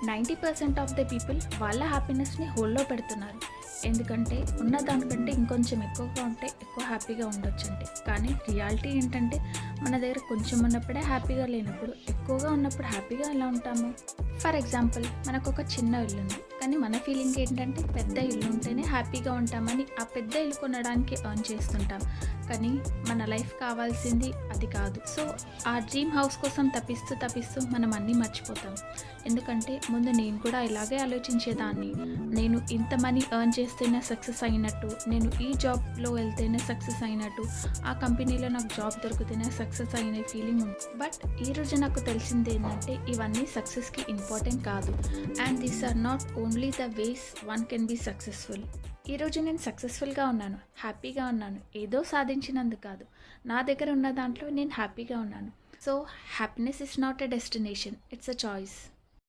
90% of the people వాళ్ళ హ్యాపీనెస్ని హోల్డ్లో పెడుతున్నారు. ఎందుకంటే ఉన్న దానికంటే ఇంకొంచెం ఎక్కువగా ఉంటే ఎక్కువ హ్యాపీగా ఉండొచ్చంటే. కానీ రియాలిటీ ఏంటంటే మన దగ్గర కొంచెం ఉన్నప్పుడే హ్యాపీగా లేనప్పుడు ఎక్కువగా ఉన్నప్పుడు హ్యాపీగా ఎలా ఉంటాము? ఫర్ ఎగ్జాంపుల్, మనకు ఒక చిన్న ఇల్లు ఉంది, కానీ మన ఫీలింగ్ ఏంటంటే పెద్ద ఇల్లు ఉంటేనే హ్యాపీగా ఉంటామని ఆ పెద్ద ఇల్లు కొనడానికి ఎర్న్ చేస్తుంటాం. కానీ మన లైఫ్ కావాల్సింది అది కాదు. సో ఆ డ్రీమ్ హౌస్ కోసం తప్పిస్తూ మనం అన్నీ మర్చిపోతాం. ఎందుకంటే ముందు నేను కూడా ఇలాగే ఆలోచించేదాన్ని. నేను ఇంత మనీ ఎర్న్ చేస్తేనే సక్సెస్ అయినట్టు, నేను ఈ జాబ్లో వెళ్తేనే సక్సెస్ అయినట్టు, ఆ కంపెనీలో నాకు జాబ్ దొరికితేనే సక్సెస్ అయిన ఫీలింగ్ ఉంది. బట్ ఈరోజు నాకు తెలిసింది ఏంటంటే ఇవన్నీ సక్సెస్కి ఇంపార్టెంట్ కాదు. And these are not only the ways one can be successful. ఈరోజు నేను సక్సెస్ఫుల్గా ఉన్నాను, హ్యాపీగా ఉన్నాను, ఏదో సాధించినందుకు కాదు, నా దగ్గర ఉన్న దాంట్లో నేను హ్యాపీగా ఉన్నాను. So happiness is not a destination, it's a choice.